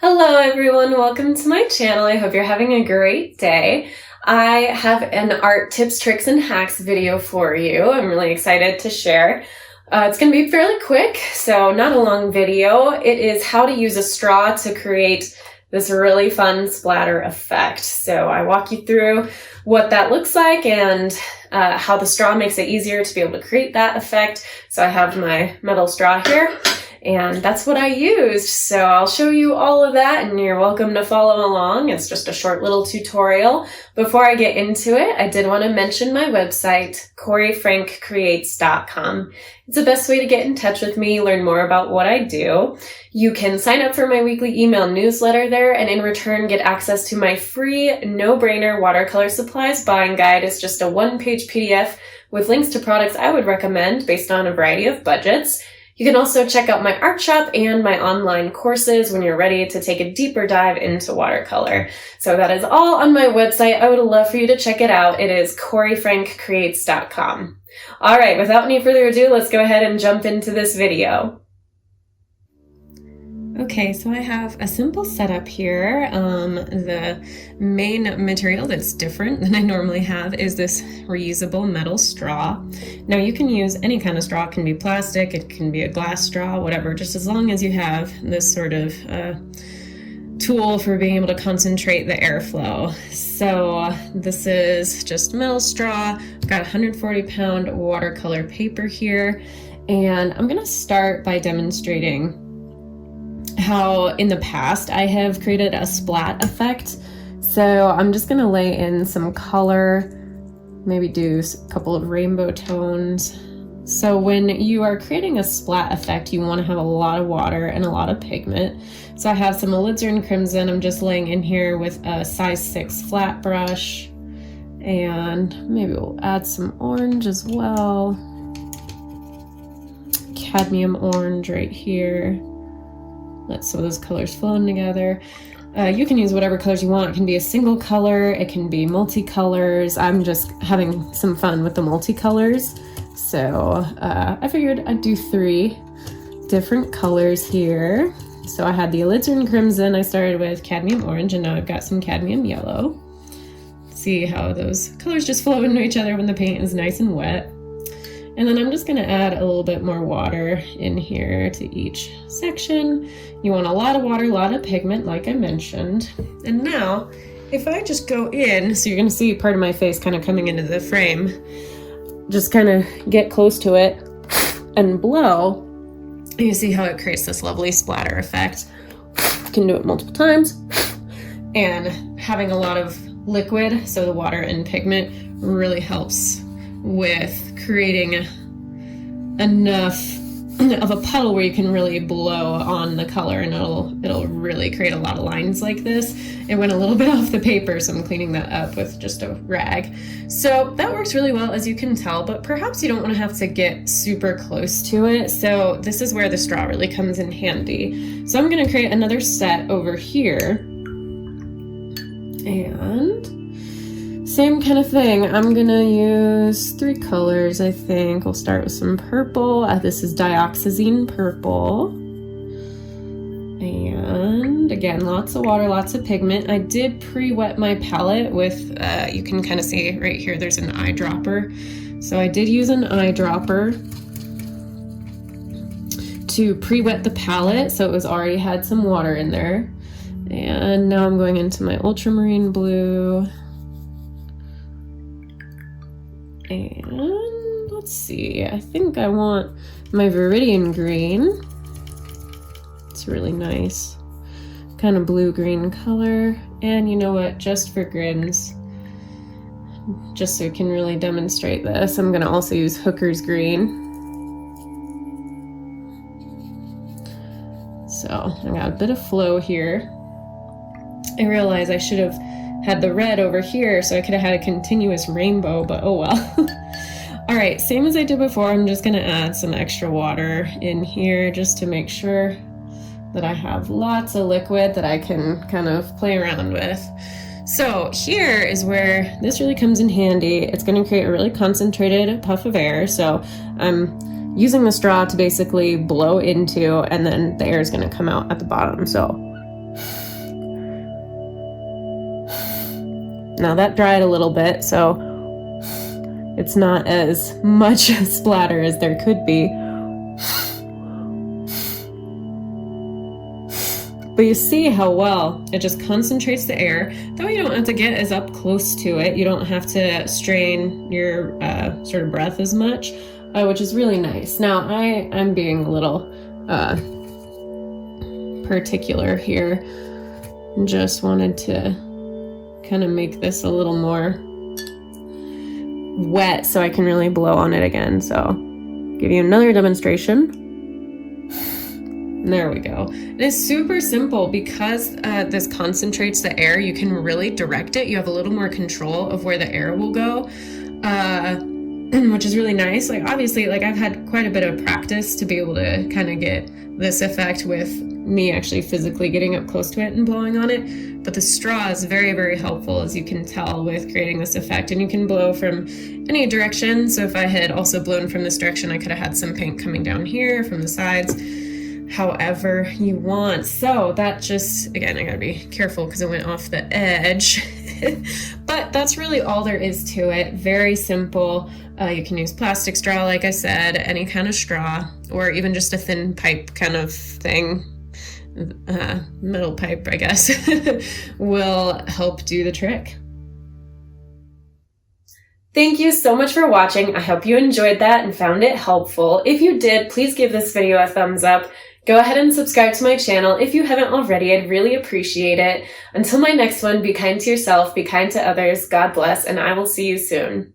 Hello everyone, welcome to my channel. I hope you're having a great day. I have an art tips, tricks, and hacks video for you. I'm really excited to share. It's going to be fairly quick, so not a long video. It is how to use a straw to create this really fun splatter effect. So I walk you through what that looks like and how the straw makes it easier to be able to create that effect. So I have my metal straw here. And that's what I used. So I'll show you all of that and you're welcome to follow along. It's just a short little tutorial. Before I get into it, I did want to mention my website, CoreyFrankCreates.com. It's the best way to get in touch with me, learn more about what I do. You can sign up for my weekly email newsletter there and in return get access to my free no-brainer watercolor supplies buying guide. It's just a one-page PDF with links to products I would recommend based on a variety of budgets. You can also check out my art shop and my online courses when you're ready to take a deeper dive into watercolor. So that is all on my website. I would love for you to check it out. It is CoreyFrankCreates.com. All right, without any further ado, let's go ahead and jump into this video. Okay, so I have a simple setup here. The main material that's different than I normally have is this reusable metal straw. Now you can use any kind of straw. It can be plastic, it can be a glass straw, whatever, just as long as you have this sort of tool for being able to concentrate the airflow. So this is just metal straw. I've got 140-pound watercolor paper here, and I'm gonna start by demonstrating how in the past I have created a splat effect. So I'm just gonna lay in some color, maybe do a couple of rainbow tones. So when you are creating a splat effect, you want to have a lot of water and a lot of pigment. So I have some alizarin crimson I'm just laying in here with a size 6 flat brush, and maybe we'll add some orange as well. Cadmium orange right here. Let some of those colors flow in together. You can use whatever colors you want. It can be a single color, it can be multicolors. I'm just having some fun with the multicolors. So I figured I'd do 3 different colors here. So I had the alizarin crimson, I started with cadmium orange, and now I've got some cadmium yellow. See how those colors just flow into each other when the paint is nice and wet. And then I'm just gonna add a little bit more water in here to each section. You want a lot of water, a lot of pigment, like I mentioned. And now, if I just go in, so you're gonna see part of my face kind of coming into the frame, just kind of get close to it and blow, you see how it creates this lovely splatter effect. You can do it multiple times. And having a lot of liquid, so the water and pigment, really helps with creating enough of a puddle where you can really blow on the color, and it'll really create a lot of lines like this. It went a little bit off the paper, so I'm cleaning that up with just a rag. So that works really well, as you can tell, but perhaps you don't want to have to get super close to it. So this is where the straw really comes in handy. So I'm going to create another set over here, and same kind of thing. I'm gonna use 3 colors, I think. We'll start with some purple. This is dioxazine purple. And again, lots of water, lots of pigment. I did pre-wet my palette with, you can kind of see right here, there's an eyedropper. So I did use an eyedropper to pre-wet the palette, so it was already had some water in there. And now I'm going into my ultramarine blue. And let's see, I think I want my Viridian green. It's really nice, kind of blue-green color. And you know what, just for grins, just so we can really demonstrate this, I'm gonna also use Hooker's green. So I got a bit of flow here. I realize I should have had the red over here so I could have had a continuous rainbow, but oh well. All right, same as I did before, I'm just gonna add some extra water in here just to make sure that I have lots of liquid that I can kind of play around with. So here is where this really comes in handy. It's gonna create a really concentrated puff of air. So I'm using the straw to basically blow into, and then the air is gonna come out at the bottom. So Now that dried a little bit, so it's not as much splatter as there could be. But you see how well it just concentrates the air. That way you don't have to get as up close to it. You don't have to strain your sort of breath as much, which is really nice. Now I'm being a little particular here. Just wanted to kind of make this a little more wet so I can really blow on it again. So give you another demonstration. There we go. And it's super simple because this concentrates the air. You can really direct it. You have a little more control of where the air will go, which is really nice. Like obviously, like I've had quite a bit of practice to be able to kind of get this effect with me actually physically getting up close to it and blowing on it. But the straw is very, very helpful, as you can tell, with creating this effect. And you can blow from any direction. So if I had also blown from this direction, I could have had some paint coming down here from the sides, however you want. So that just, again, I gotta be careful because it went off the edge. But that's really all there is to it. Very simple. You can use plastic straw, like I said, any kind of straw, or even just a thin pipe kind of thing. Metal pipe, I guess, will help do the trick. Thank you so much for watching. I hope you enjoyed that and found it helpful. If you did, please give this video a thumbs up. Go ahead and subscribe to my channel if you haven't already. I'd really appreciate it. Until my next one, be kind to yourself, be kind to others, God bless, and I will see you soon.